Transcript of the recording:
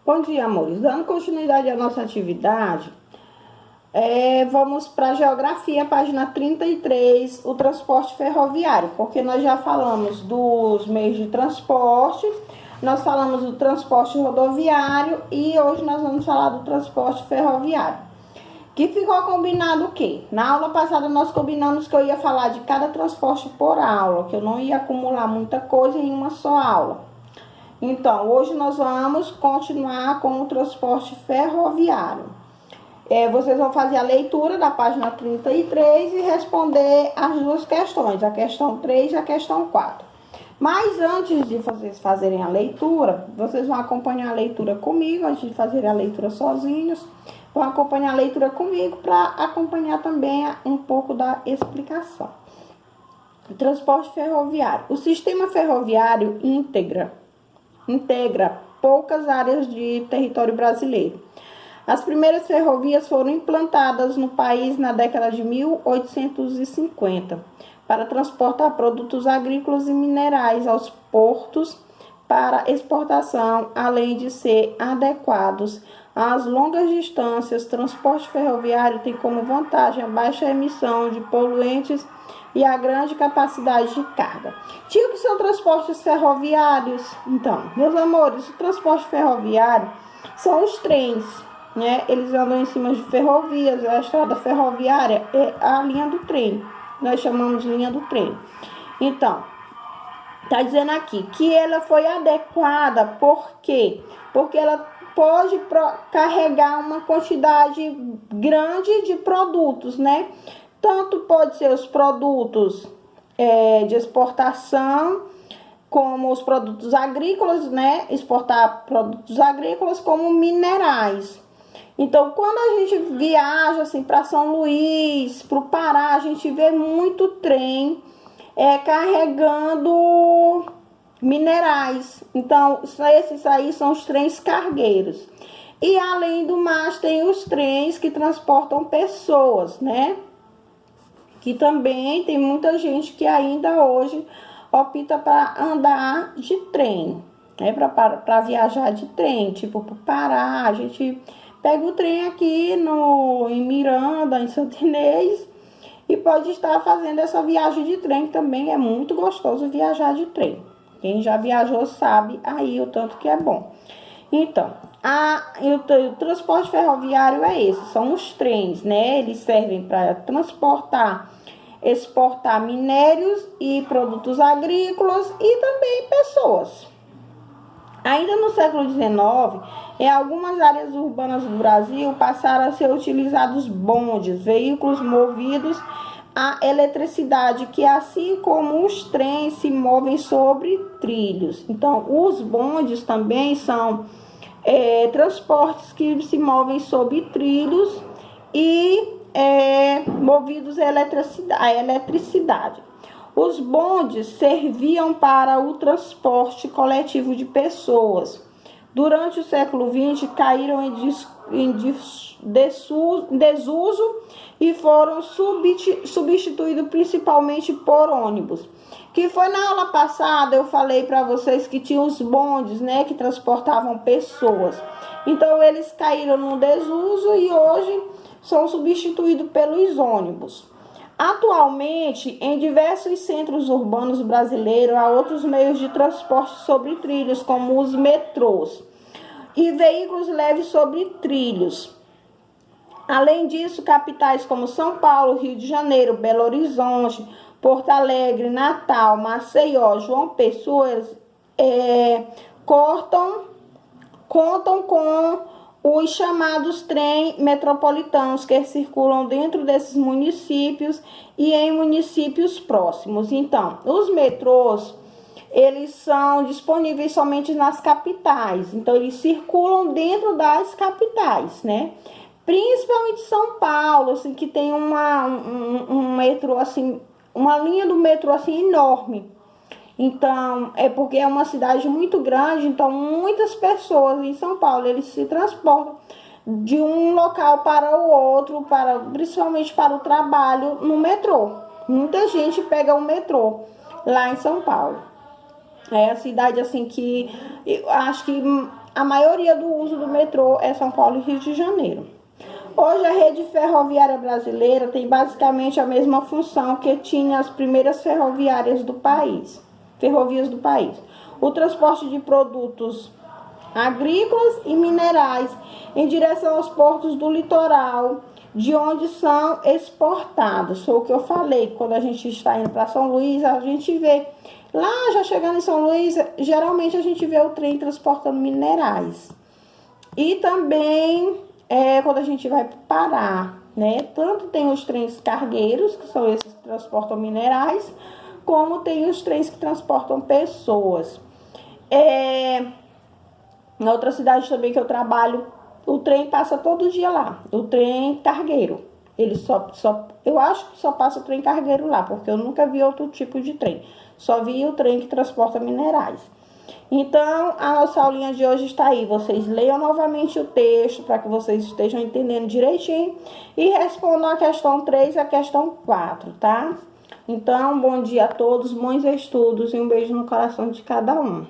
Bom dia, amores. Dando continuidade à nossa atividade, vamos para a geografia, página 33, o transporte ferroviário, porque nós já falamos dos meios de transporte, nós falamos do transporte rodoviário e hoje nós vamos falar do transporte ferroviário. Que ficou combinado o quê? Na aula passada nós combinamos que eu ia falar de cada transporte por aula, que eu não ia acumular muita coisa em uma só aula. Então, hoje nós vamos continuar com o transporte ferroviário. Vocês vão fazer a leitura da página 33 e responder as duas questões, a questão 3 e a questão 4. Mas antes de vocês fazerem a leitura, vocês vão acompanhar a leitura comigo, antes de fazerem a leitura sozinhos, vão acompanhar a leitura comigo para acompanhar também um pouco da explicação. Transporte ferroviário. O sistema ferroviário integra poucas áreas de território brasileiro. As primeiras ferrovias foram implantadas no país na década de 1850 para transportar produtos agrícolas e minerais aos portos para exportação, além de ser adequados às longas distâncias. Transporte ferroviário tem como vantagem a baixa emissão de poluentes e a grande capacidade de carga. Tio, que são transportes ferroviários? Então, meus amores, o transporte ferroviário são os trens, né? Eles andam em cima de ferrovias, a estrada ferroviária é a linha do trem. Nós chamamos de linha do trem. Então, tá dizendo aqui que ela foi adequada, por quê? Porque ela pode carregar uma quantidade grande de produtos, né? Tanto pode ser os produtos de exportação, como os produtos agrícolas, né? Exportar produtos agrícolas como minerais. Então, quando a gente viaja assim para São Luís, para o Pará, a gente vê muito trem carregando minerais. Então, esses aí são os trens cargueiros. E além do mais, tem os trens que transportam pessoas, né? Que também tem muita gente que ainda hoje opta para andar de trem, né? Para viajar de trem, tipo para o Pará. A gente pega o trem aqui em Miranda, em Santo Inês, e pode estar fazendo essa viagem de trem, que também é muito gostoso viajar de trem. Quem já viajou sabe aí o tanto que é bom. Então, o transporte ferroviário é esse, são os trens, né? Eles servem para exportar minérios e produtos agrícolas e também pessoas. Ainda no século XIX, em algumas áreas urbanas do Brasil, passaram a ser utilizados bondes, veículos movidos a eletricidade, que assim como os trens se movem sobre trilhos. Então, os bondes também são transportes que se movem sobre trilhos e movidos a eletricidade. Os bondes serviam para o transporte coletivo de pessoas. Durante o século XX, caíram em desuso e foram substituídos principalmente por ônibus. Que foi na aula passada, eu falei para vocês que tinha os bondes, né, que transportavam pessoas. Então, eles caíram no desuso e hoje são substituídos pelos ônibus. Atualmente, em diversos centros urbanos brasileiros, há outros meios de transporte sobre trilhos, como os metrôs e veículos leves sobre trilhos. Além disso, capitais como São Paulo, Rio de Janeiro, Belo Horizonte, Porto Alegre, Natal, Maceió, João Pessoa contam com os chamados trens metropolitanos, que circulam dentro desses municípios e em municípios próximos. Então, os metrôs, eles são disponíveis somente nas capitais. Então, eles circulam dentro das capitais, né? Principalmente São Paulo, assim, que tem um metrô, assim, uma linha do metrô, assim, enorme. Então, é porque é uma cidade muito grande, então muitas pessoas em São Paulo, eles se transportam de um local para o outro, principalmente para o trabalho, no metrô. Muita gente pega o metrô lá em São Paulo. É a cidade assim que eu acho que a maioria do uso do metrô é São Paulo e Rio de Janeiro. Hoje a rede ferroviária brasileira tem basicamente a mesma função que tinha as primeiras ferroviárias do país, ferrovias do país. O transporte de produtos agrícolas e minerais em direção aos portos do litoral, de onde são exportados. Foi o que eu falei, quando a gente está indo para São Luís, a gente vê, lá já chegando em São Luís, geralmente a gente vê o trem transportando minerais. E também quando a gente vai para o Pará, né? Tanto tem os trens cargueiros, que são esses que transportam minerais, como tem os trens que transportam pessoas. Na outra cidade também que eu trabalho, o trem passa todo dia lá, o trem cargueiro. Ele eu acho que só passa o trem cargueiro lá, porque eu nunca vi outro tipo de trem. Só vi o trem que transporta minerais. Então, a nossa aulinha de hoje está aí. Vocês leiam novamente o texto para que vocês estejam entendendo direitinho e respondam a questão 3 e a questão 4, tá? Então, bom dia a todos, bons estudos e um beijo no coração de cada um.